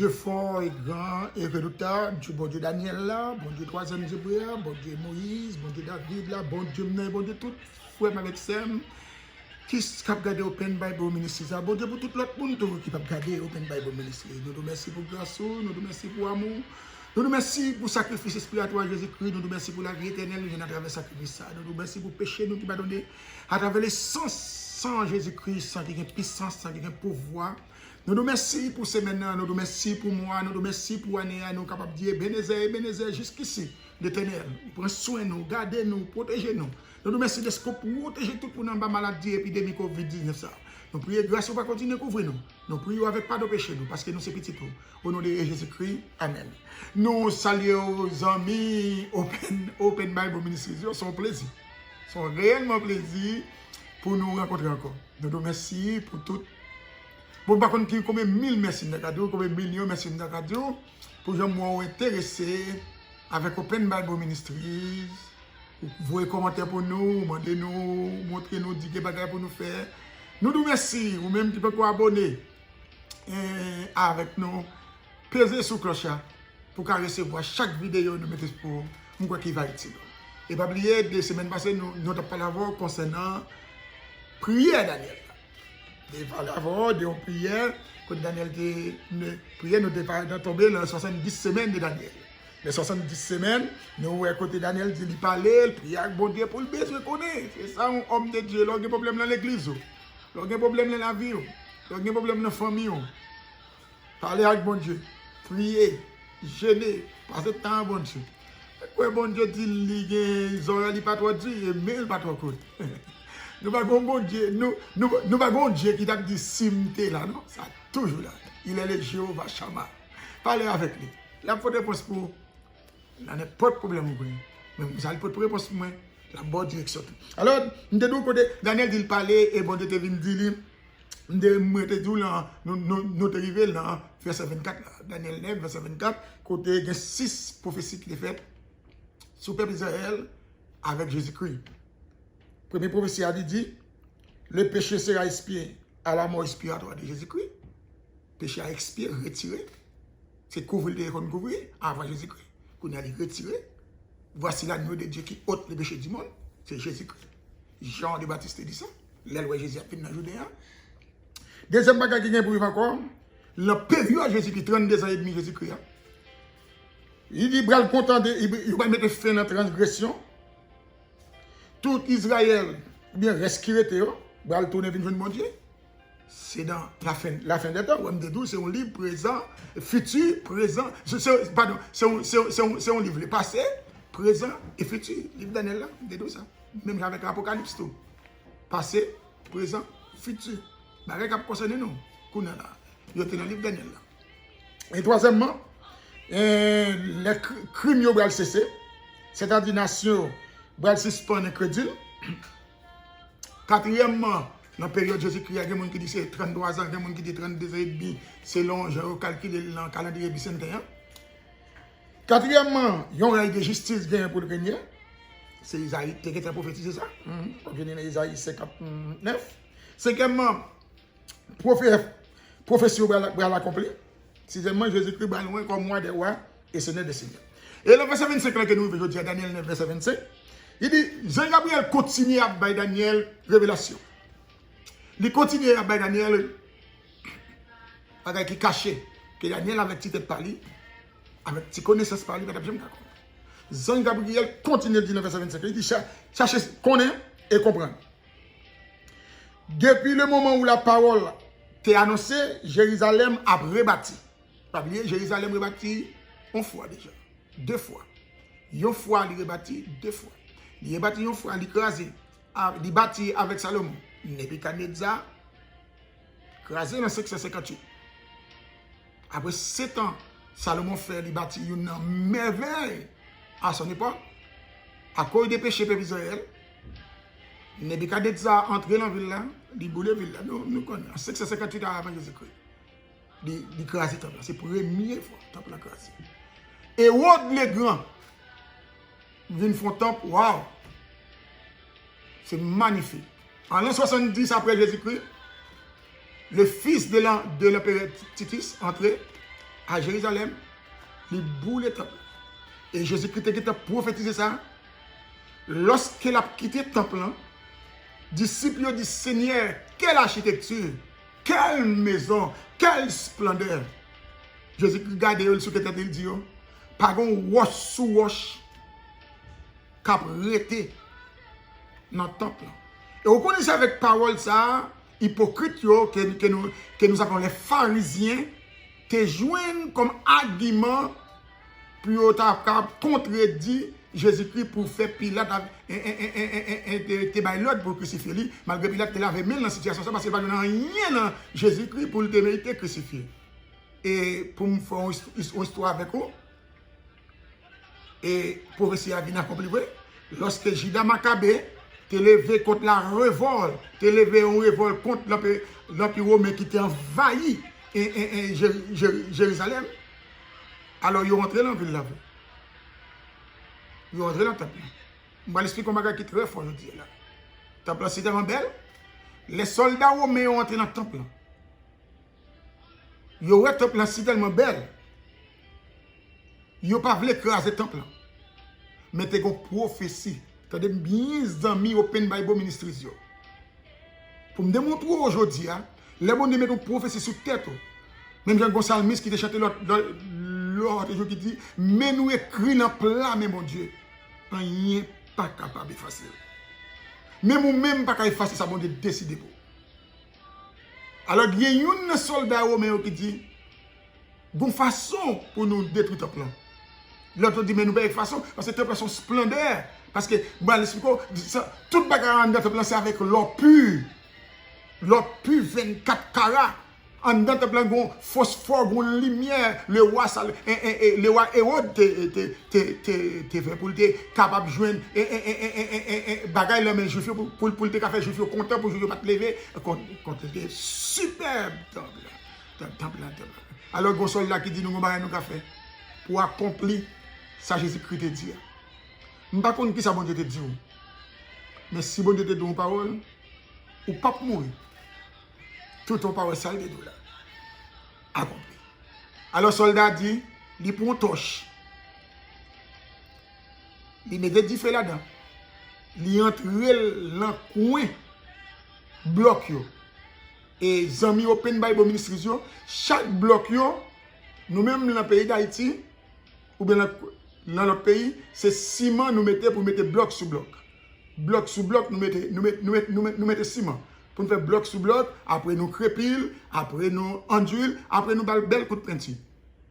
Dieu fort et grand et redoutable, bon Dieu Daniel là, bon Dieu troisième Zébria, bon Dieu Moïse, bon Dieu David là, bon Dieu Mnen, bon Dieu tout frère avec Sem, qui a gardé Open Bible Ministries, bon Dieu pour tout l'autre monde qui a gardé Open Bible Ministries. Nous nous remercions pour grâce, nous nous remercions pour amour, nous nous remercions pour le sacrifice spirituel Jésus-Christ, nous nous remercions pour la vie éternelle à travers le sacrifice. Nous nous remercions pour le péché nous qui m'a donné à travers les sans Jésus-Christ, sans qu'il y ait puissance, sans qu'il y ait pouvoir. Nous nous remercions pour ces maintenant, nous nous remercions pour moi, nous nous remercions pour année, nous sommes capables de dire Bénézé, jusqu'ici, l'Éternel. Prends soin de nous, gardez-nous, protégez-nous. Nous nous remercions de ce pour protéger tout le monde dans la maladie, épidémie COVID-19. Nous prions grâce au va continuer à couvrir nous. Nous prions avec pas de péché nous, parce que nous sommes petits tout. Au nom de Jésus-Christ, Amen. Nous saluons aux amis Open Bible Ministries, c'est un plaisir. C'est réellement plaisir pour nous rencontrer encore. Nous nous remercions pour tout. Bon, par contre, combien 1000 merci de cadeau, combien millions merci de cadeau, pour gens moi intéressés avec Open Bible Ministries. Vous voyez commentaires pour nous, demandez-nous, montrez-nous, dites des bagages pour nous faire. Nous nous remercions, ou même qui peut abonner avec nous, peser sur cloche pour recevoir chaque vidéo nous mettons pour nous qui va être. Et pas oublier, des semaines passées, nous avons parlé concernant prière Daniel. Avant de prière, quand Daniel prière, nous devons tomber dans les 70 semaines de Daniel. Les 70 semaines, nous écoutons Daniel dit, il parlait, il priait avec bon Dieu pour le besoin qu'on est. C'est ça, un homme de Dieu, il a un problème dans l'église, il a un problème dans la vie, il a un problème dans la famille. Parler avec bon Dieu, prier, jeûner, passer le temps à bon Dieu. Quand bon Dieu dit, il n'a pas trop dit, mais il n'a pas trop court. Nous avons bon Dieu, nous avons Dieu qui t'a dit simté là, non? Ça toujours là. Il est le Jéhovah Shammah. Parlez avec lui. La bonne réponse pour, il n'y a pas de problème. Mais vous n'avez pas de réponse pour moi. La bonne direction. Alors, nous avons côté Daniel dit parler et bon Dieu te vient dire, nous sommes arrivés là, verset 24, Daniel 9, verset 24, côté il y a 6 prophéties qui sont faites sur le peuple d'Israël avec Jésus-Christ. Première prophétie a dit, le péché sera expié à la mort expiratoire de Jésus-Christ. Péché a expiré, retiré. C'est couvrir qu'on couvrir avant Jésus-Christ. Qu'on a retiré. Voici l'agneau de Dieu qui ôte le péché du monde. C'est Jésus-Christ. Jean de Baptiste dit ça. L'éloi Jésus a fait dans la Judée. Deuxième bagage qui vient pour vivre encore, la période Jésus-Christ, 32 ans et demi Jésus-Christ. Il dit, il va mettre fin à la transgression. Tout Israël, bien respirer, va le tourner vers mon Dieu. C'est dans la fin des temps. C'est un livre présent, futur, présent. Pardon, c'est un livre le passé, présent et futur. Livre Daniel là, c'est ça. Même avec l'Apocalypse tout. Passé, présent, futur. Barré qui concerne nous. Qu'on a là. Il y a dans le livre Daniel là. Et troisièmement, les crimes vont cesser. C'est-à-dire nation va suspendre crédit. Quatrièmement, dans la période Jésus-Christ, il y a des gens qui disent c'est 33 ans, il y a des gens qui disent 32 ans et demi, selon j'ai calculé dans le calendrier byzantin. Quatrièmement, il y a un règne de justice pour le régner. C'est Isaïe, tu as prophétisé ça. On vient dans Isaïe 59. Cinquièmement, prophétie va l'accomplir. Sixièmement, Jésus-Christ va loin comme moi des rois et Seigneur des seigneurs. Et le verset 25 là que nous vivons, Daniel 9, verset 25, il dit, Jean-Gabriel continue à bailler Daniel révélation. Il continue à bailler Daniel avec qui caché, que Daniel avait petite tête par lui, avec petite connaissance par lui, Jean-Gabriel continue à dire dans le verset 25, il dit, cherchez, connaître et comprendre. Depuis le moment où la parole t'est annoncée, Jérusalem a rebâti. Pas oublier, Jérusalem rebâti une fois déjà, 2 fois. Une fois, il rebâti 2 fois. Il rebâti une fois, il crasé. Il bâti avec Salomon. Nebuchadnezzar, crasé dans 558. Après 7 ans, Salomon fait, il bâti une merveille à son époque. À cause des péchés de Israël, Nebuchadnezzar entré dans la ville là, il boule la ville là. Nous connaissons. En 558 avant Jésus-Christ. Il crasé le temple. C'est pour la première fois le temple a crasé. Et Hérode le Grand vient faire un temple. Waouh! C'est magnifique. En l'an 70 après Jésus-Christ, le fils de l'empereur Titus entré à Jérusalem, il boule le temple. Et Jésus-Christ a prophétisé ça. Lorsqu'il a quitté le temple, disciples ont dit, Seigneur, quelle architecture, quelle maison, quelle splendeur. Jésus-Christ regarde sur la tête, il dit, pas de roche sous roche, qui a arrêté dans le temple. Et vous connaissez avec parole ça, hypocrite que nous appelons les pharisiens, te joignent comme argument pour contredire Jésus-Christ pour faire Pilate te l'autre pour crucifier lui, malgré Pilate te l'avait mis dans la situation parce qu'il n'y a pas rien dans Jésus-Christ pour le mériter crucifié. Et pour me faire une histoire avec vous, et prophétie a bien accompli, lorsque Judas Maccabée te levé contre la révolte, te levé en révolte contre l'Empire romain qui t'a envahi Jérusalem, alors ils sont rentrés dans la ville là. Ils sont rentrés dans le temple. Je vais l'expliquer comment qui est très fort aujourd'hui. Le temple c'est tellement belle. Les soldats romains sont rentrés dans le temple. Ils ont le temple c'est tellement belle. Ils n'ont pas voulu écraser le temple. Mais tu as une prophétie. Tu as des bien amis Open Bible Ministries. Pour me démontrer aujourd'hui, les bons mettent une prophétie sur la tête. Même Jean Gonsalmis qui t'a chanté l'autre jour qui dit, mais nous écrit dans plat, mais mon Dieu, rien pas capable d'effacer. Mais nous-mêmes pas capable d'effacer ça, bon Dieu décider pour. Alors il y a un soldat romain qui dit, une façon pour nous détruire le plan. L'autre dit, mais nous pas de façon, parce que c'est une splendeur. Parce que, bon, toute bagarre dans le plan, c'est avec l'or pur. L'or pur 24 carats. En dedans, tu as un phosphore, une lumière. Le roi Hérode te fait pour être capable de joindre bagaille là, mais je fais pour te faire, je fais content pour ne pas te lever. Quand tu es superbe temple. Alors, il y a un soldat qui dit, nous avons fait pour accomplir ça Jésus-Christ te dit. Je ne sais pas qui ça bon Dieu te dit. Mais si bon Dieu te dit une parole, ou pas mourir. Tout ton parole sale de là. Accompli. Alors, le soldat dit, il prend une torche. Il met des feux là-dedans. Il entre dans le coin, bloc. Et les amis Open Bible Ministries, chaque bloc, nous-mêmes dans le pays d'Haïti, ou bien dans notre pays, c'est ciment nous mettons pour mettre bloc sur bloc. Bloc sur bloc, nous mettons ciment. Pour nous faire bloc sur bloc, après nous crépile, après nous enduile, après nous bel coup de peinture.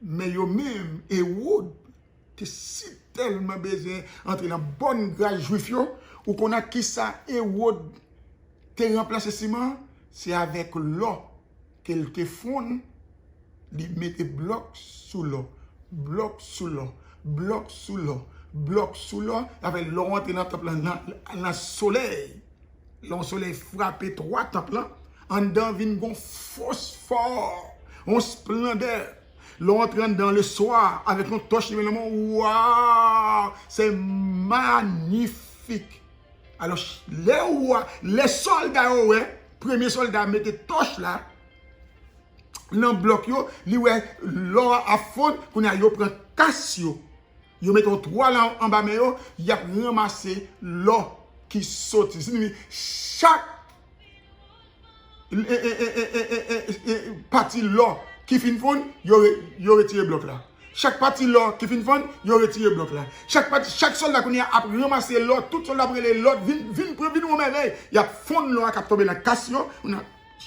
Mais yo même, Hérode, qui si tellement besoin d'entrer dans bonne grâce juif, ou qu'on a qui ça, Hérode, te remplace ciment, c'est avec l'eau qu'elle te fonde, il mette bloc sous l'eau, bloc sous l'eau, bloc sous l'eau, bloc sous l'eau, avec l'eau rentrée dans le soleil. Le soleil frappé 3 temples, en dedans vient un phosphore, un splendeur. L'entrant dans le soir avec une torche, waouh, c'est magnifique. Alors, les soldats, premier soldat mettait torche là, dans le bloc, l'eau à fond, qu'on a pris cassio. Ils mettent 3 là en bas, mais ils ont ramassé l'eau qui saute. Chaque partie l'eau qui finit fond, il retire le bloc là. Chaque partie l'eau qui finit fond, il retire le bloc là. Chaque soldat qui a ramassé l'eau, tout soldat après l'eau, vient au merveille. Il y a fond l'eau qui a tombé dans le cassio.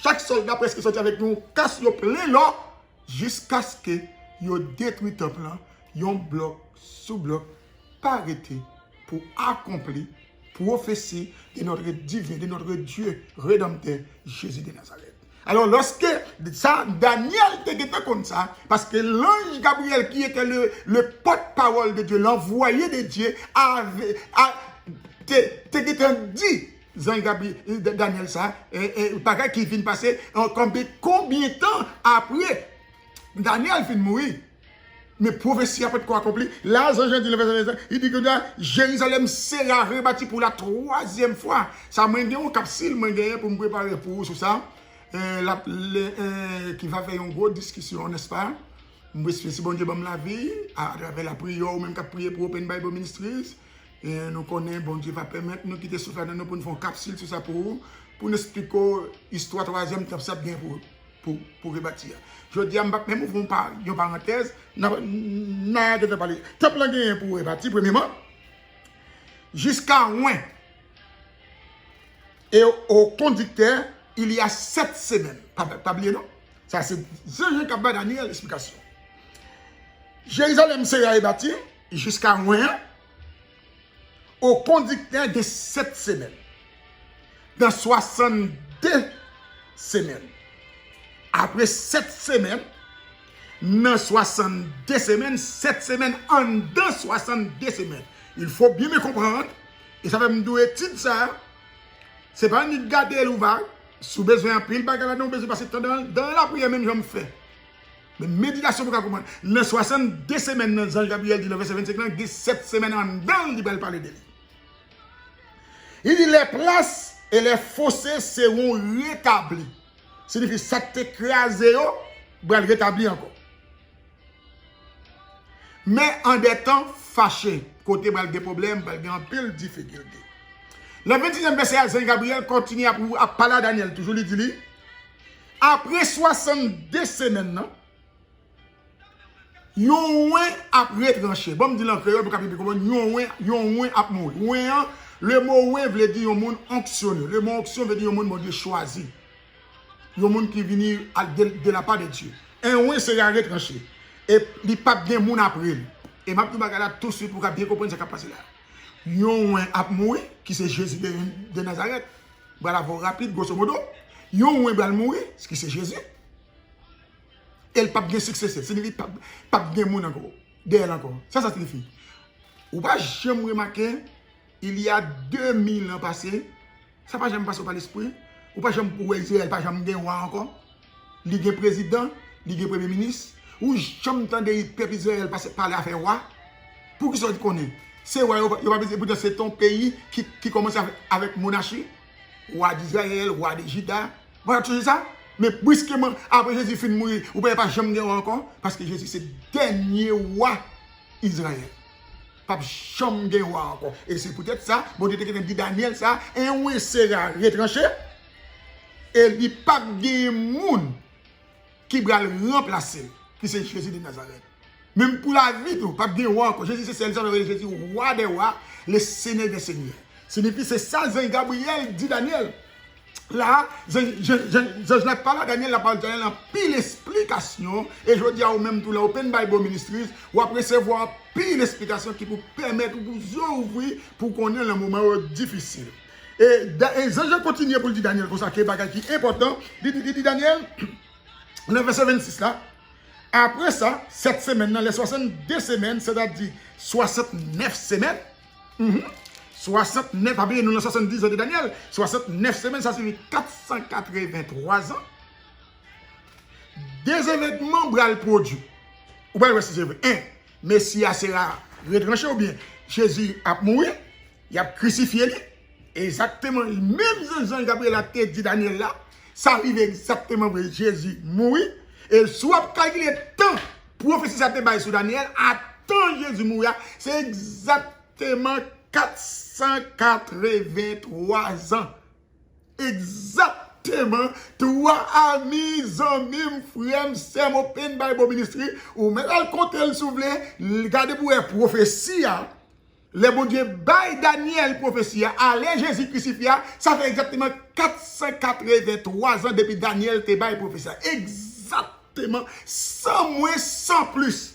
Chaque soldat presque sorti avec nous cassio plein l'eau jusqu'à ce que il détruit le temple là. Ils ont bloc sous bloc, pas arrêté pour accomplir prophétie de notre divin, de notre Dieu rédempteur, Jésus de Nazareth. Alors, lorsque ça, Daniel était comme ça, parce que l'ange Gabriel, qui était le porte-parole de Dieu, l'envoyé de Dieu, était dit, Daniel, ça, et pareil qui vient passer, combien de temps après, Daniel vient mourir. Mais prophétie après quoi accompli? Là, Jean dit le verset, il dit que Jérusalem sera rebâti pour la 3e fois. Ça m'a gagné un capsule pour me préparer pour ça. Qui va faire une grosse discussion, n'est-ce pas? si bon Dieu bon la vie, à travers la prière ou même qu'à prier pour Open Bible Ministries. Et nous connaissons, bon Dieu va permettre nous quitter ce faire pour nous faire une capsule sur ça pour nous expliquer l'histoire troisième temps ça bien pour rebâtir. Je dis, même ouvrir une parenthèse, n'a de parler. Top là pour rebâtir, premièrement, jusqu'à loin. Et au conducteur, il y a 7 semaines. Pas oublié, non? Ça, c'est Jean Cabba Daniel, l'explication. Jérusalem sera rebâti jusqu'à loin. Au conducteur de 7 semaines. Dans 62 semaines. Après 7 semaines, dans 62 semaines, 7 semaines en dans 62 semaines. Il faut bien me comprendre. Et ça va me dire étude ça. C'est pas ni garder l'ouvrage. Sous besoin en pile, bagarre, non besoin passer temps dans la prière même, je me fais. Mais méditation pour comprendre. Dans 62 semaines, dans Jean Gabriel dit le verset 25, il dit 7 semaines en dans, il va parler de lui. Il dit les places et les fossés seront rétablis. Signifie ça t'écraser, il va le rétablir encore. Mais en des temps fâchés, côté il y a des problèmes, il y a un peu de difficulté. Le 26e verset, Saint Gabriel continue à parler à Daniel, toujours il dit, après 62 semaines, yon a retranché. Bon, me dit l'encréole, pour capter comment yon a mourir. Le mot ouin veut dire yon monde onctionné. Le mot onction veut dire yon monde, mon Dieu, choisi. Yon monde qui vient de la part de Dieu. Un ouin sera retranché. Et il pas bien moun après. Et m'a tout bagala tout de suite pour bien comprendre ce qui a passé là. Yon ouin a mourir, qui c'est Jésus de Nazareth. Voilà, vous rapide, grosso modo. Yon ouin va mourir, qui c'est Jésus. Elle pas bien succès, ça signifie pas bien moun encore. D'elle encore. Ça signifie. Ou pas jamais remarquer, il y a 2000 ans passés, ça pas jamais passé par l'esprit. Ou pas jamais pour Israël, pas jamais gagné roi encore. Il y a président, il y a premier ministre. Ou jamais entendu le peuple Israël passer par la faire roi. Pour qu'ils soient connus. C'est roi, c'est ton pays qui commence avec monarchie. Roi d'Israël, roi de Juda. Voilà tout ça. Mais brusquement, après Jésus finit de mourir, vous ne pouvez pas jamais gagner encore, parce que Jésus c'est le dernier roi Israël. Pas jamais gagner roi encore. Et c'est peut-être ça, bon Dieu dit Daniel ça, un roi sera retranché, et il n'y a pas de monde qui va le remplacer, qui c'est Jésus de Nazareth. Même pour la vie, pas de roi encore. Jésus c'est Jésus, roi des rois, le Seigneur des seigneurs. Signifie c'est ça, Saint Gabriel dit Daniel. Là, je n'ai pas là, Daniel la parole de Daniel, en pile explication, et je dis à vous même tout là, Open Bible Ministries, ou après recevoir pile explication qui vous permettre de vous ouvrir pour connaître le moment difficile. Et je continue pour dire Daniel, pour ça qui est important, dit Daniel, le verset 26 là, après ça, cette semaine, les 62 semaines, c'est-à-dire 69 semaines, 69, après nous 70 ans de Daniel, 69 semaines, ça signifie 483 ans. Des événements bral produits. Ou bien, c'est vrai. Un, Messie sera retranché ou bien Jésus a mouru, il a crucifié. Exactement, même Jean Gabriel a dit Daniel là, ça arrive exactement pour Jésus mourir. Et soit calculer le temps, prophétie ça te sur Daniel, attends Jésus mourir, c'est exactement 483 ans. Exactement. Toi, amis, amis, frères, sœurs, Open Bible Ministry, ou même à compter le souffle, regardez pour les prophéties, le bon Dieu, by Daniel prophétie, allez Jésus crucifié, ça fait exactement 483 ans depuis Daniel te bail prophétie. Exactement. Sans moins, sans plus.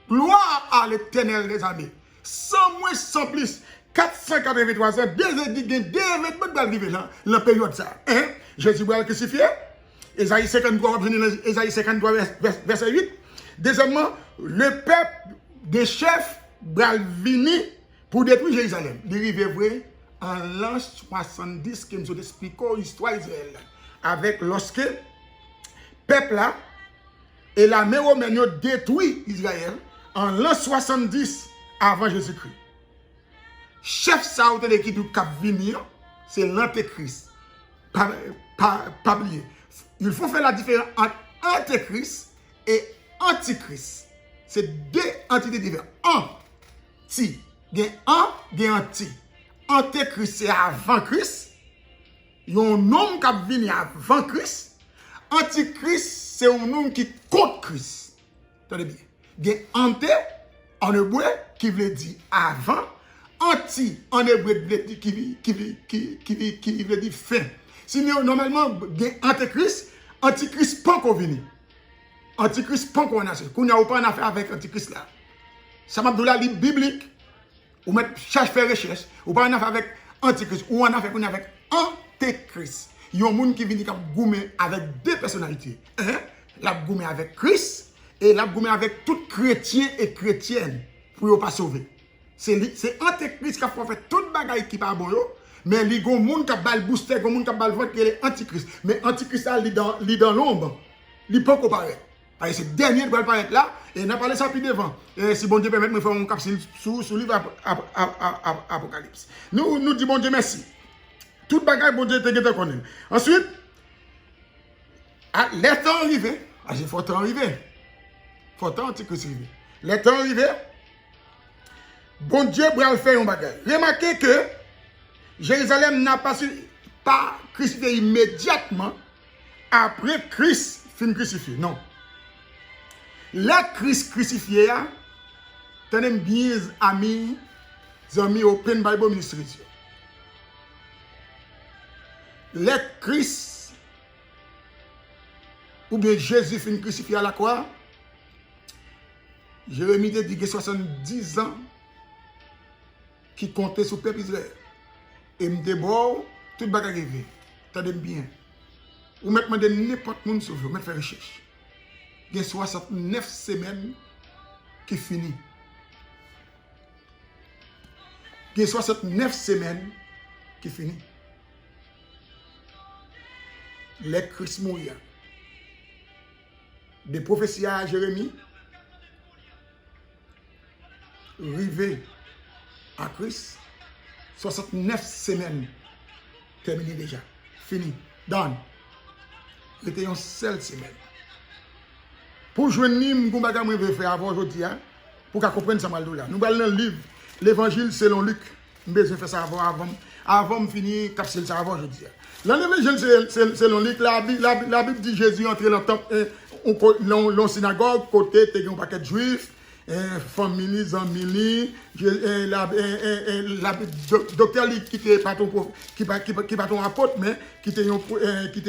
Gloire à l'Éternel des armées. Sans moins, sans plus. 483 ans, deux événements qui arriver dans la période ça. Hein? Jésus va le crucifié. Ésaïe 53, Ésaïe 53, verset 8. Deuxièmement, le peuple des chefs va venir pour détruire Jérusalem. Dérivé vrai en l'an 70, qui nous explique l'histoire d'Israël. Avec lorsque le peuple là et l'armée romaine ont détruit Israël en l'an 70 avant Jésus-Christ. Chef ça qui doit venir, c'est l'antéchrist. Pas oublier. Il faut faire la différence entre antéchrist et antichrist. C'est deux entités différentes. Anti, gen an, gen anti. Antichrist c'est avant Christ. Yon nom qui vient avant Christ. Antichrist c'est un nom qui contre Christ. Tenez bien. Gen ante en hébreu qui veut dire avant. Anti en hébreu qui veut dire fin. Sinon normalement gen antichrist pas encore venu. Antichrist pas encore naissé. Qu'on n'a pas en affaire avec antichrist là. Ça m'a donné la Bible biblique. Ou mettre cherche faire recherche, ou pas en affaire avec antichrist, ou en affaire avec antéchrist. Il y a un monde qui vient qui goumer avec deux personnalités. La goumer avec Christ et la goumer avec tout chrétien et chrétienne pour ne pas sauver. C'est antéchrist qui a fait toute bagaille qui pas bon yo, mais il y a un monde qui a bal booster, un monde qui a bal vote qui est antichrist. Mais antichrist là, il dans l'ombre. Il peut pas paraître. Parce que c'est dernier doit paraître là et on a parlé ça plus devant. Et si bon Dieu permet de me faire un capsule sous livre Apocalypse. Nous disons bon Dieu merci. Tout bagaille bon Dieu te connaît. Ensuite, les temps arrivés, il faut temps arriver. Faut temps antichrist arriver. Les temps arrivés, bon Dieu va faire un bagaille. Remarquez que Jérusalem n'a pas crucifié immédiatement après Christ fin crucifié. Non. La Christ crucifié, tenez bien, amis Open Bible Ministry. Le Christ, ou bien Jésus fin crucifié à la croix, Jérémie dit que 70 ans qui comptait sur le peuple Israël. Et me déborde, tout le bagage arrivé. Tenez bien. Ou maintenant de n'importe qui sauver, vous mettez faire recherche. Il y a 69 semaines qui finit. Il y a 69 semaines qui finit. Les Christ mourir. Des prophéties à Jérémie, arrivé à Christ, 69 semaines terminé déjà. Fini. Done. C'était une seule semaine. Pour joindre nous, je vais faire avant aujourd'hui, pour qu'on comprenne ça mal là. Nous allons dans le livre, l'évangile selon Luc. Je vais faire ça avant de finir capsule ça avant aujourd'hui. Dans l'évangile selon Luc, la Bible dit Jésus entré dans la synagogue, côté, il y a un paquet de juifs, famille, amis, docteur qui était pas ton apôtre, mais qui était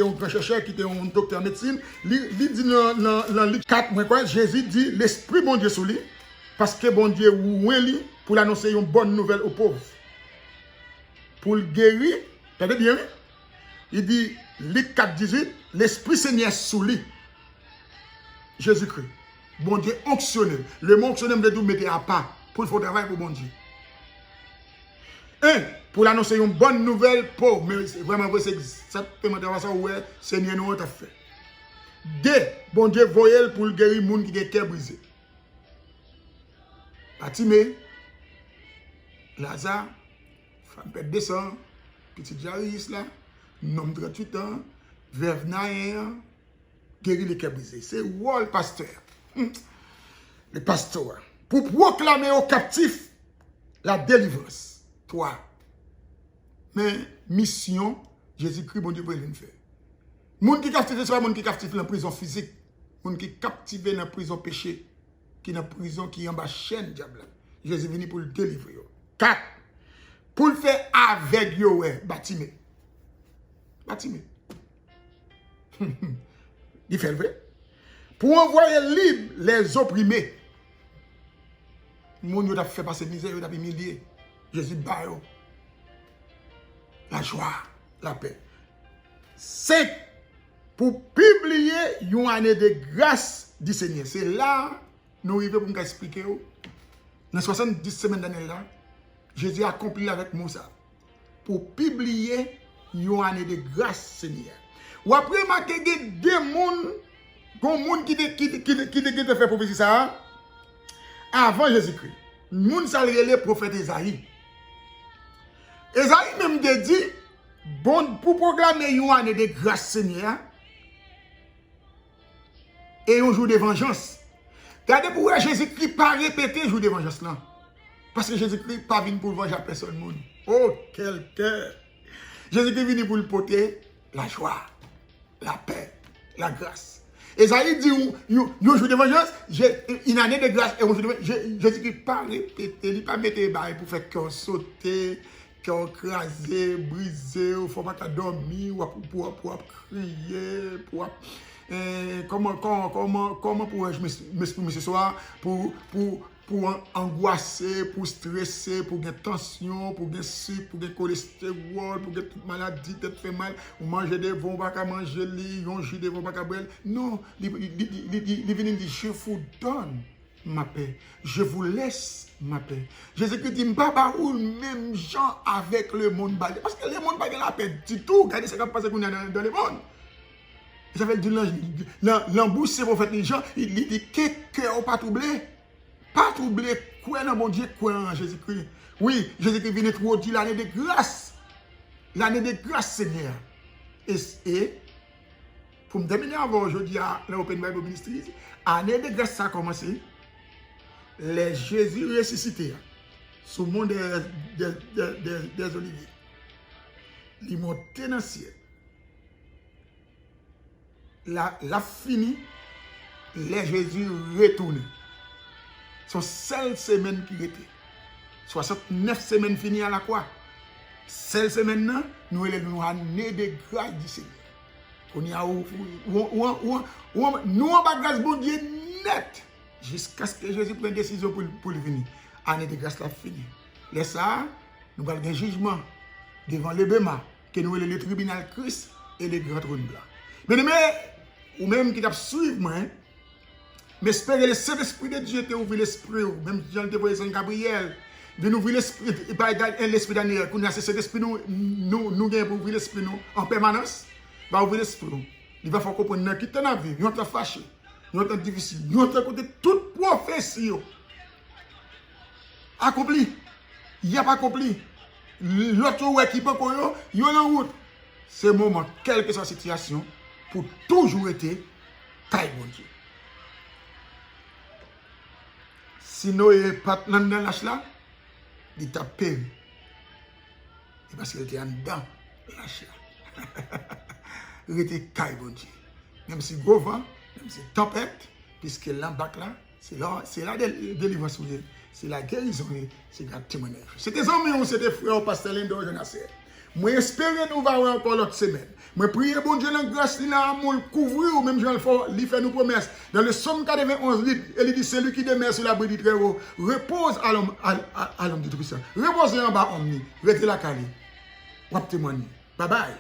un grand chercheur, qui était un docteur en médecine. Il dit dans Luc 4, Jésus dit l'esprit bon Dieu sur lui, parce que bon Dieu ou lui pour annoncer une bonne nouvelle aux pauvres. Pour le guérir, attendez bien, il dit Luc 4, 18, l'esprit Seigneur sur lui. Jésus-Christ. Bon Dieu onctionné. Le mot onctionné me dit mettre à part pour le faire travail pour bon Dieu. Un, pour annoncer une bonne nouvelle pour, mais c'est vraiment vrai, c'est exactement ça où Seigneur nous a fait. Deux, bon Dieu voyait pour guérir les gens qui ont le cœur brisé. Batimé, Lazare, femme pète 200, petit Jairus là, homme de 38 ans, veuve Naïn, guérir les cœurs brisés. C'est le pasteur. Le pasteur. Pour proclamer aux captifs la délivrance. Toi. Mais mission, Jésus-Christ, bon Dieu, pour le faire. Moun qui captive, c'est pas moun qui captive dans la prison physique. Moun qui captive dans la prison péché. Qui dans la prison, qui est en bas chaîne, diable. Jésus est venu pour le délivrer. 4. Pour le faire avec yo, Batimé. Batimé. Il fait le vrai. Pour envoyer libre les opprimés. Moun yo t'a fait passer misère, yo t'a humilié. Jésus bat yo. La joie, la paix. 5. Pour publier une année de grâce du Seigneur. C'est là nous arrivons pour nous expliquer. Dans 70 semaines d'année là, Jésus a accompli avec Moussa. Pour publier une année de grâce Seigneur. Ou après, il y a des gens qui te fait prophétie ça avant Jésus-Christ. Moun salé le prophète Esaïe. Esaïe même te dit, bon, pour proclamer une année de grâce Seigneur et un jour de vengeance. Regardez pourquoi Jésus-Christ pas répété jour de vengeance là. Parce que Jésus-Christ pas venu pour venger personne monde. Oh, quel cœur! Jésus-Christ venu pour le porter la joie, la paix, la grâce. Et ça il dit, un jour de vengeance, une année de grâce, et un jour de vengeance, Jésus-Christ pas répété, il pas mettre les barres pour faire cœur sauter, cœur crasé, brisé, il ne faut pas dormir, pour crier, pour... comment pourrais-je m'exprimer ce soir pour angoisser, pour stresser, pour gagner tension, pour gagner sucre, pour gagner cholestérol, pour gagner toute maladie, tête fait mal, ou manger des bons, pas manger les, on jus des bons, pas boire. Non, il vient dire, je vous donne ma paix, je vous laisse ma paix. Jésus-Christ dit, pas ou même gens avec le monde, parce que le monde n'a pas la paix du tout. Regardez ce qui passe dans le monde. Ça veut dire, l'embouche, c'est pour faire les gens, il dit, que cœur pas troublé. Pas troublé, quoi dans mon Dieu, quoi en Jésus-Christ. Oui, Jésus-Christ vient trop dire l'année de grâce. L'année de grâce, Seigneur. Et pour me terminer avant aujourd'hui à l'Open Bible Ministries, l'année de grâce, ça a commencé. Les Jésus ressuscités sous le monde des oliviers. Ils montent dans le ciel. La fini, les Jésus retournent. Son seule semaine qui était. 69 semaines finies à la croix. Seule semaine, nous avons année de grâce du Seigneur. Nous avons grâce bon Dieu net. Jusqu'à ce que Jésus prenne décision pour le venir. Année de grâce la finie. Laisse ça, nous avons un jugement devant le Béma, que nous avons le tribunal Christ et le grand trône blanc. Mais, ou même qui t'a suivi moi, mais espère que le Saint-Esprit de Dieu t'a ouvert l'esprit, même Jean te voyait Saint Gabriel, de nous ouvrir l'esprit Daniel, qu'on a cet esprit nous gagnons pour ouvrir l'esprit nous en permanence, va ouvrir l'esprit. Il va faire comprendre qui t'en a vu, nous t'en fâché, nous t'en difficile, nous t'en côté toute prophétie accompli. Il n'y a pas accompli. L'autre ouais qui peut qu'on y a en route. C'est le moment, quelle que soit la situation, pour toujours être taille bon Dieu. Sinon, il n'est pas dans l'âge là, il t'a péri. Et parce qu'il était en dedans, l'âge là. Il était taille bon Dieu. Même si gros vent, même si tempête, puisque l'embarque là, c'est la délivrance, c'est la guérison, c'est la témoignage. C'était amis, c'était frère, pasteur Lindo, Jonasser. Moi, espère nous va voir encore l'autre semaine. Moi, priez bon Dieu, dans grâce, il a couvrir, ou même Jean il fait nous promesses. Dans le Somme 91 litres, il dit, celui qui demeure sur l'abri du Très-Haut, repose à l'homme du Tout-Puissant. Reposez en bas, omni. Restez la calée. Ou témoigner. Bye bye.